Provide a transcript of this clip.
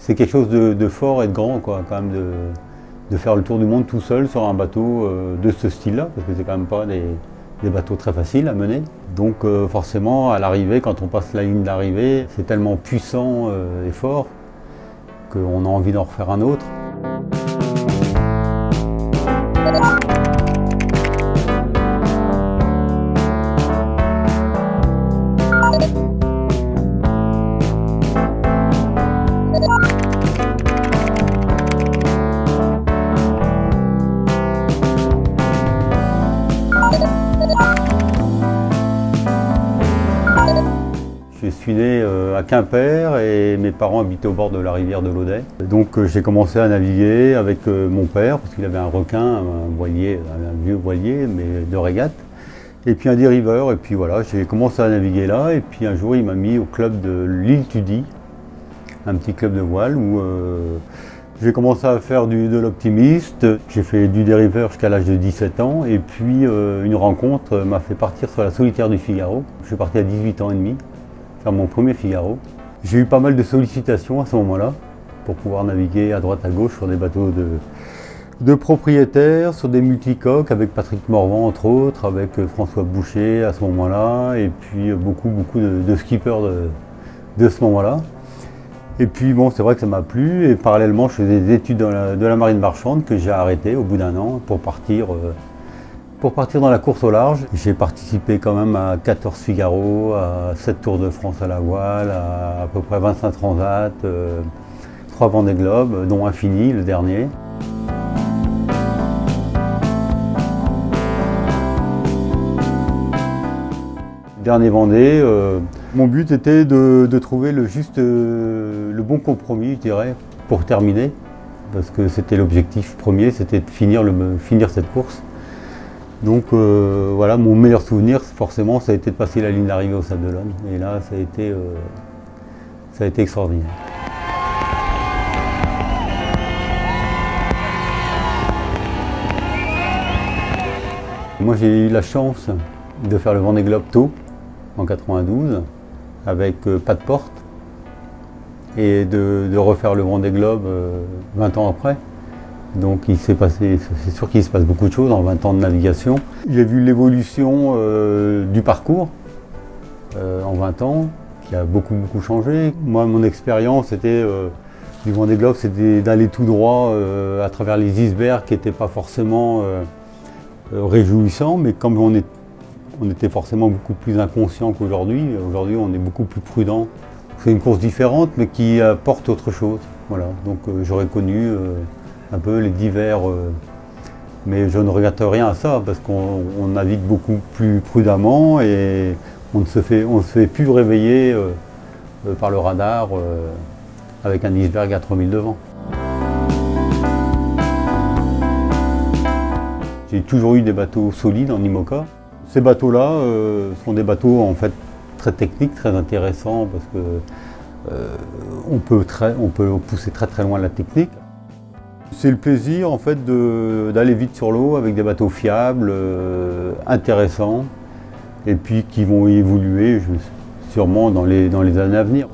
c'est quelque chose de fort et de grand, quoi, quand même, de faire le tour du monde tout seul sur un bateau de ce style-là, parce que c'est quand même pas des bateaux très faciles à mener. Donc forcément, à l'arrivée, quand on passe la ligne d'arrivée, c'est tellement puissant et fort qu'on a envie d'en refaire un autre. Je suis né à Quimper et mes parents habitaient au bord de la rivière de l'Audet. Donc j'ai commencé à naviguer avec mon père parce qu'il avait un requin, un voilier, un vieux voilier mais de régate. Et puis un dériveur et puis voilà, j'ai commencé à naviguer là et puis un jour il m'a mis au club de l'île Tudy, un petit club de voile où j'ai commencé à faire de l'optimiste. J'ai fait du dériveur jusqu'à l'âge de 17 ans et puis une rencontre m'a fait partir sur la solitaire du Figaro. Je suis parti à 18 ans et demi. Mon premier Figaro. J'ai eu pas mal de sollicitations à ce moment-là pour pouvoir naviguer à droite à gauche sur des bateaux de propriétaires, sur des multicoques avec Patrick Morvan entre autres, avec François Boucher à ce moment-là et puis beaucoup de skippers de ce moment-là. Et puis bon, c'est vrai que ça m'a plu et parallèlement je faisais des études de la marine marchande que j'ai arrêtées au bout d'un an pour partir dans la course au large. J'ai participé quand même à 14 Figaro, à 7 Tours de France à la voile, à peu près 25 transats, 3 Vendée Globe, dont Infini, le dernier. Dernier Vendée, mon but était de trouver le bon compromis, je dirais, pour terminer, parce que c'était l'objectif premier, c'était de finir cette course. Donc voilà, mon meilleur souvenir, forcément, ça a été de passer la ligne d'arrivée au Sable d'Olonne. Et là, ça a été extraordinaire. Moi, j'ai eu la chance de faire le Vendée Globe tôt, en 92, avec pas de porte, et de refaire le Vendée Globe 20 ans après. Donc c'est sûr qu'il se passe beaucoup de choses en 20 ans de navigation. J'ai vu l'évolution du parcours en 20 ans, qui a beaucoup changé. Moi, mon expérience du Vendée Globe, c'était d'aller tout droit à travers les icebergs qui n'étaient pas forcément réjouissants, mais comme on était forcément beaucoup plus inconscient qu'aujourd'hui. Aujourd'hui, on est beaucoup plus prudent. C'est une course différente, mais qui apporte autre chose. Voilà. Donc j'aurais connu un peu les divers, mais je ne regrette rien à ça parce qu'on navigue beaucoup plus prudemment et on ne se fait plus réveiller par le radar avec un iceberg à 3000 devant. J'ai toujours eu des bateaux solides en IMOCA. Ces bateaux-là sont des bateaux en fait très techniques, très intéressants parce que on peut pousser très loin la technique. C'est le plaisir en fait d'aller vite sur l'eau avec des bateaux fiables, intéressants et puis qui vont évoluer sûrement dans les années à venir.